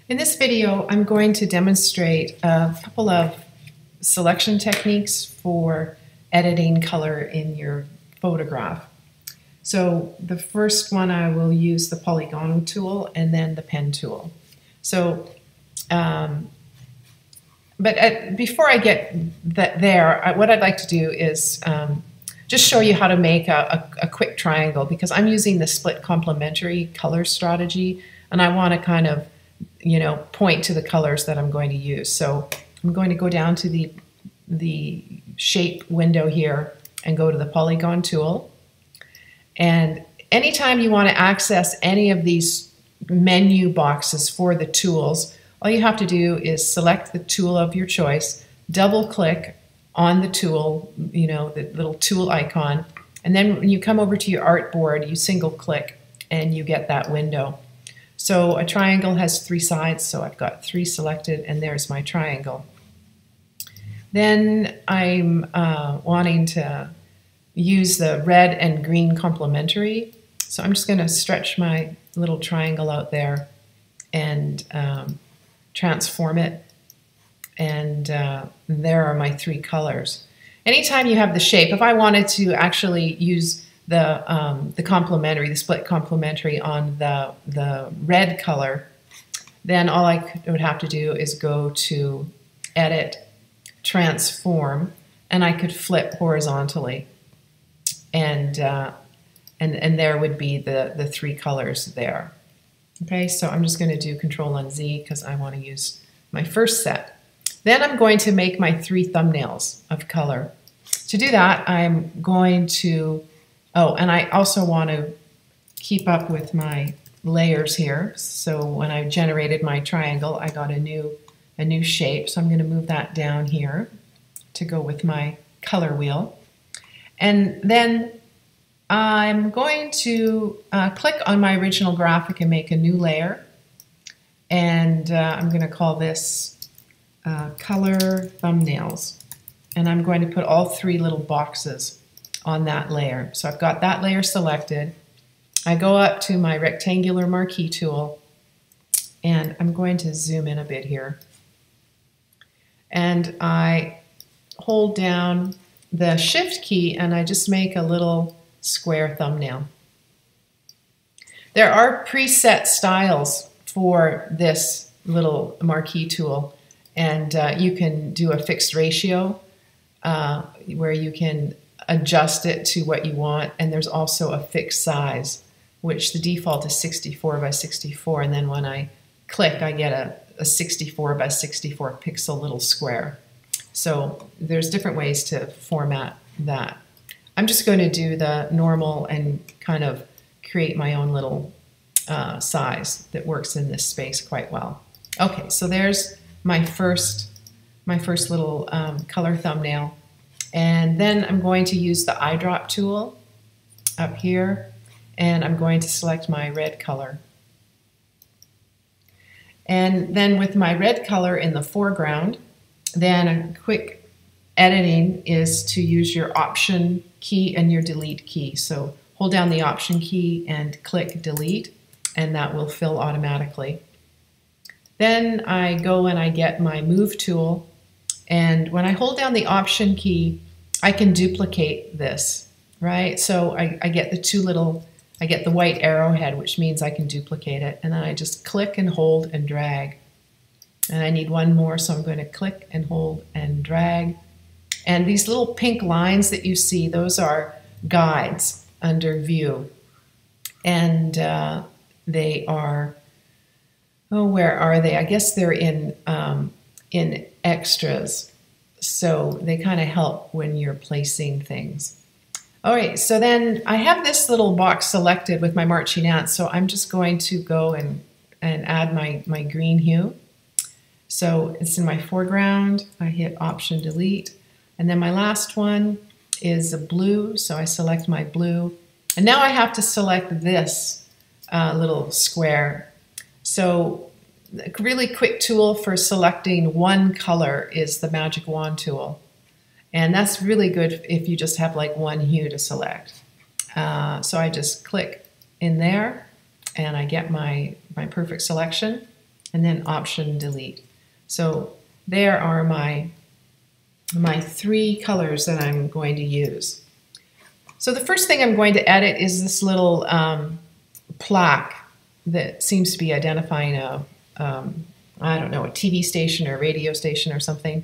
In this video, I'm going to demonstrate a couple of selection techniques for editing color in your photograph. So the first one, I will use the polygonal tool and then the pen tool. So, before I get there, what I'd like to do is just show you how to make a quick triangle, because I'm using the split complementary color strategy, and I want to kind of point to the colors that I'm going to use. So I'm going to go down to the shape window here and go to the polygon tool. And anytime you want to access any of these menu boxes for the tools, all you have to do is select the tool of your choice, double click on the tool, the little tool icon, and then when you come over to your artboard, you single click and you get that window. So a triangle has 3 sides, so I've got 3 selected, and there's my triangle. Then I'm wanting to use the red and green complementary, so I'm just going to stretch my little triangle out there and transform it, and there are my 3 colors. Anytime you have the shape, if I wanted to actually use the complementary, the split complementary on the red color, then all I would have to do is go to Edit, Transform, and I could flip horizontally, and there would be the 3 colors there. Okay, so I'm just going to do Control and Z because I want to use my first set. Then I'm going to make my 3 thumbnails of color. To do that, I'm going to and I also want to keep up with my layers here. So when I generated my triangle, I got a new shape. So I'm going to move that down here to go with my color wheel. And then I'm going to click on my original graphic and make a new layer. And I'm going to call this Color Thumbnails. And I'm going to put all 3 little boxes on that layer. So I've got that layer selected. I go up to my rectangular marquee tool, and I'm going to zoom in a bit here. And I hold down the Shift key and I just make a little square thumbnail. There are preset styles for this little marquee tool, and you can do a fixed ratio where you can adjust it to what you want, and there's also a fixed size, which the default is 64 by 64, and then when I click I get a 64 by 64 pixel little square. So there's different ways to format that. I'm just going to do the normal and kind of create my own little size that works in this space quite well. Okay, so there's my first little color thumbnail. And then I'm going to use the eyedrop tool up here, and I'm going to select my red color. And then with my red color in the foreground, then a quick editing is to use your Option key and your Delete key. So hold down the Option key and click Delete, and that will fill automatically. Then I go and I get my Move tool, and when I hold down the Option key, I can duplicate this, right? So I get I get the white arrowhead, which means I can duplicate it. And then I just click and hold and drag. And I need one more, so I'm going to click and hold and drag. And these little pink lines that you see, those are guides under View. And they are, where are they? I guess they're in Extras. So they kind of help when you're placing things. All right, so then I have this little box selected with my marching ants, so I'm just going to go and add my green hue. So it's in my foreground. I hit Option Delete, and then my last one is a blue, so I select my blue. And now I have to select this little square. So a really quick tool for selecting one color is the Magic Wand tool. And that's really good if you just have like one hue to select. So I just click in there and I get my perfect selection. and then Option Delete. So there are my three colors that I'm going to use. So the first thing I'm going to edit is this little plaque that seems to be identifying a, I don't know, a TV station or a radio station or something.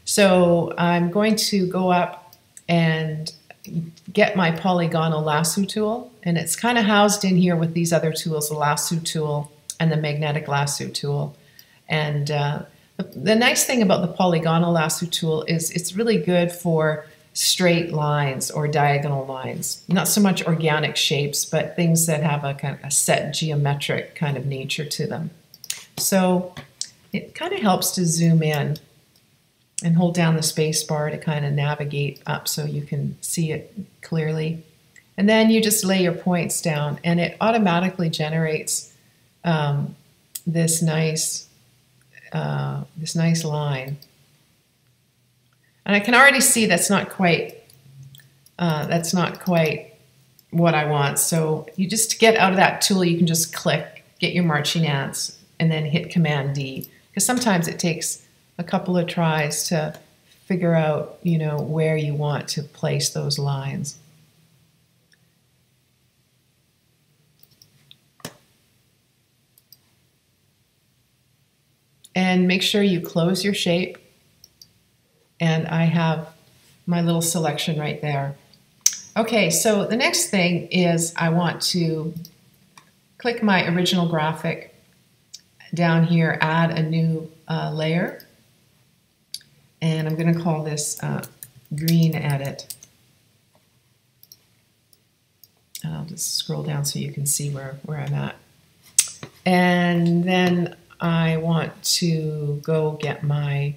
So I'm going to go up and get my polygonal lasso tool, and it's kind of housed in here with these other tools, the lasso tool and the magnetic lasso tool. And the nice thing about the polygonal lasso tool is it's really good for straight lines or diagonal lines. Not so much organic shapes, but things that have a kind of a set geometric kind of nature to them. So it kind of helps to zoom in and hold down the space bar to kind of navigate up so you can see it clearly. And then you just lay your points down, and it automatically generates this nice line. And I can already see that's not quite what I want. So you just get out of that tool, you can just click, get your marching ants, and then hit Command D, because sometimes it takes a couple of tries to figure out, you know, where you want to place those lines. And make sure you close your shape. And I have my little selection right there. Okay, so the next thing is I want to click my original graphic down here, add a new layer. And I'm going to call this green edit. And I'll just scroll down so you can see where I'm at. And then I want to go get my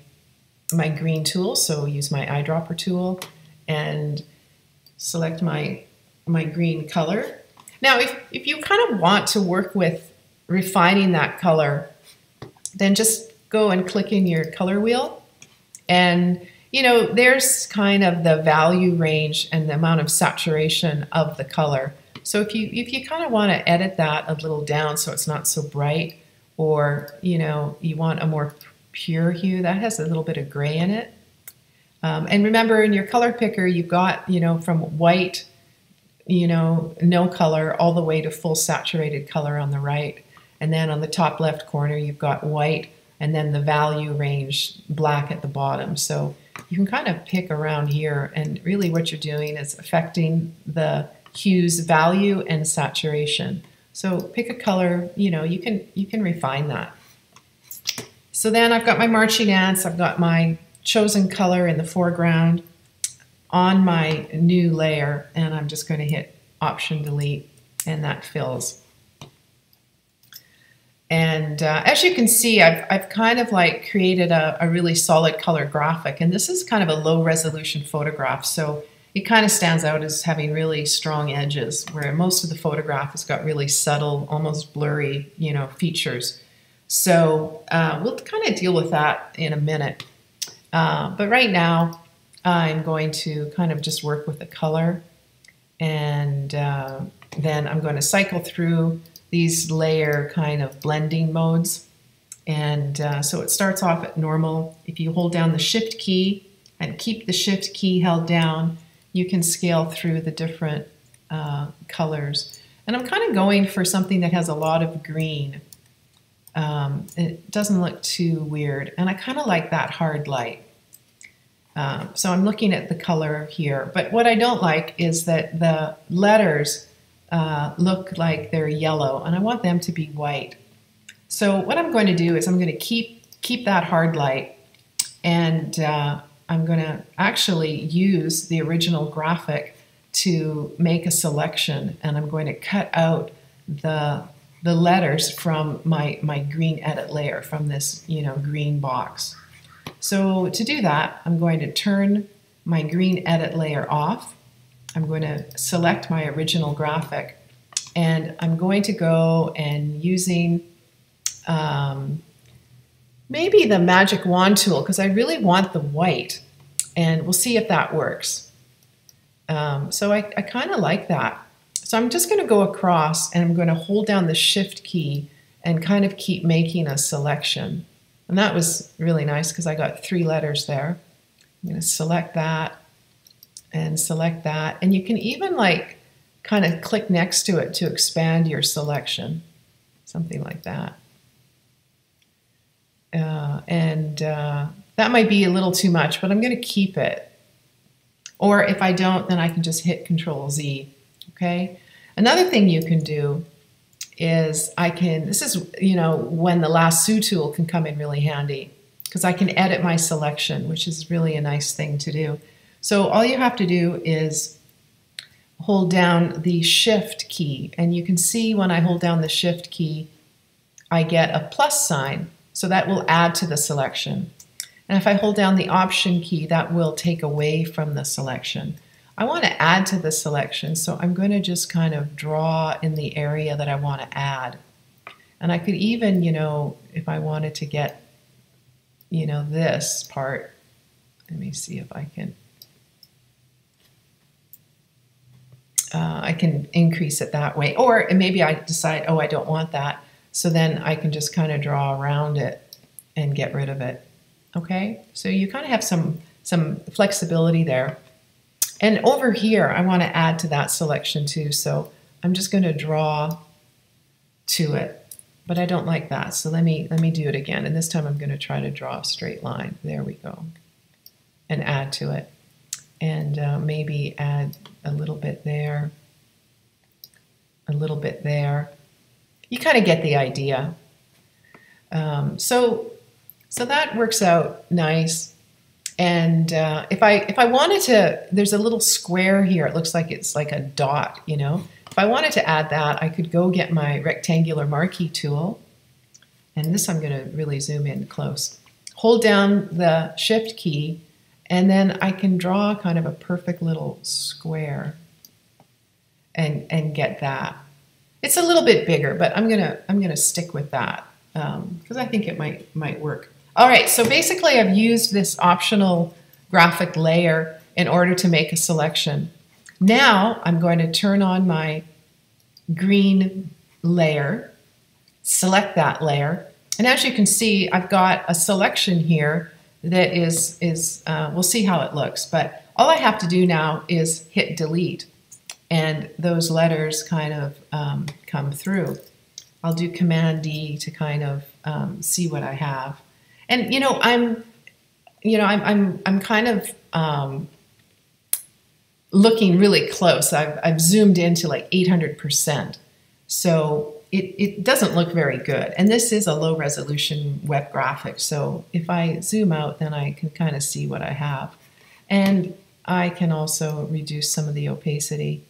green tool, so use my eyedropper tool and select my green color. Now, if you kind of want to work with refining that color, then just go and click in your color wheel. And, you know, there's kind of the value range and the amount of saturation of the color. So if you kind of want to edit that a little down so it's not so bright, or, you know, you want a more pure hue that has a little bit of gray in it. And remember, in your color picker, you've got, you know, from white, you know, no color, all the way to full saturated color on the right. And then on the top left corner, you've got white, and then the value range black at the bottom. So you can kind of pick around here, and really what you're doing is affecting the hue's value and saturation. So pick a color, you know, you can refine that. So then I've got my marching ants, I've got my chosen color in the foreground on my new layer, and I'm just going to hit Option Delete, and that fills. And as you can see, I've kind of like created a really solid color graphic, and this is kind of a low resolution photograph, so it kind of stands out as having really strong edges, where most of the photograph has got really subtle, almost blurry, you know, features. So we'll kind of deal with that in a minute. But right now, I'm going to kind of just work with the color, and then I'm going to cycle through these layer kind of blending modes. And so it starts off at normal. If you hold down the Shift key and keep the Shift key held down, you can scale through the different colors. And I'm kind of going for something that has a lot of green. It doesn't look too weird, and I kind of like that hard light. So I'm looking at the color here, but what I don't like is that the letters look like they're yellow, and I want them to be white. So what I'm going to do is I'm going to keep that hard light, and I'm going to actually use the original graphic to make a selection, and I'm going to cut out the letters from my green edit layer, from this, you know, green box. So to do that, I'm going to turn my green edit layer off. I'm going to select my original graphic, and I'm going to go and using maybe the magic wand tool, because I really want the white, and we'll see if that works. So I kind of like that. So I'm just going to go across, and I'm going to hold down the Shift key and kind of keep making a selection. And that was really nice because I got 3 letters there. I'm going to select that and select that. And you can even like kind of click next to it to expand your selection, something like that. That might be a little too much, but I'm going to keep it. Or if I don't, then I can just hit Control Z. Okay. Another thing you can do is this is, when the lasso tool can come in really handy, because I can edit my selection, which is really a nice thing to do. So all you have to do is hold down the Shift key, and you can see when I hold down the Shift key, I get a plus sign, so that will add to the selection. And if I hold down the Option key, that will take away from the selection. I want to add to the selection, so I'm going to just kind of draw in the area that I want to add. And I could even, if I wanted to get, this part, let me see if I can increase it that way. Or maybe I decide, oh, I don't want that. So then I can just kind of draw around it and get rid of it. Okay, so you kind of have some flexibility there. And over here, I want to add to that selection too. So I'm just going to draw to it, but I don't like that. So let me do it again. And this time I'm going to try to draw a straight line. There we go. And add to it. And maybe add a little bit there, a little bit there. You kind of get the idea. So that works out nice. And if I wanted to, there's a little square here. It looks like it's like a dot, If I wanted to add that, I could go get my rectangular marquee tool. And this I'm going to really zoom in close. Hold down the Shift key, and then I can draw kind of a perfect little square and get that. It's a little bit bigger, but I'm gonna stick with that because I think it might work. All right, so basically I've used this optional graphic layer in order to make a selection. Now I'm going to turn on my green layer, select that layer, and as you can see, I've got a selection here that is we'll see how it looks, but all I have to do now is hit delete, and those letters kind of come through. I'll do Command D to kind of see what I have. And I'm kind of looking really close. I've zoomed into like 800%, so it doesn't look very good. And this is a low resolution web graphic, so if I zoom out, then I can kind of see what I have. And I can also reduce some of the opacity.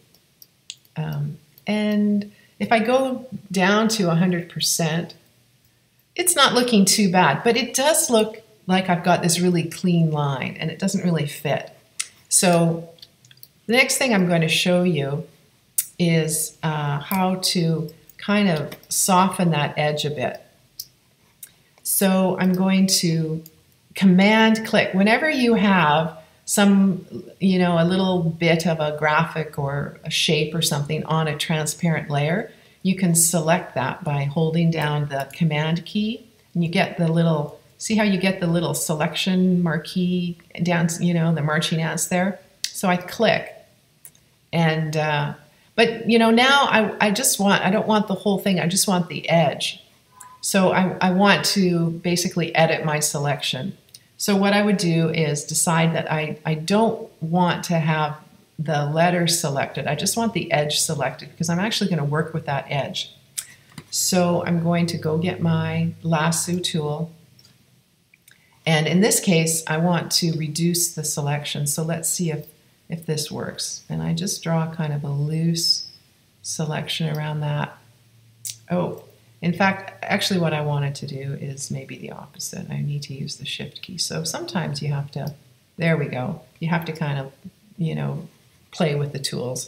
And if I go down to 100%, it's not looking too bad, but it does look like I've got this really clean line, and it doesn't really fit. So the next thing I'm going to show you is how to kind of soften that edge a bit. So I'm going to Command click. Whenever you have some, a little bit of a graphic or a shape or something on a transparent layer, you can select that by holding down the Command key, and you get the little, see how you get the little selection marquee down, the marching ants there? So I click, and, but now I don't want the whole thing, I just want the edge. So I want to basically edit my selection. So what I would do is decide that I don't want to have the letter selected. I just want the edge selected because I'm actually going to work with that edge. So I'm going to go get my lasso tool. And in this case, I want to reduce the selection. So let's see if this works. And I just draw kind of a loose selection around that. Oh, in fact, actually what I wanted to do is maybe the opposite. I need to use the Shift key. So sometimes you have to, there we go. You have to kind of, play with the tools.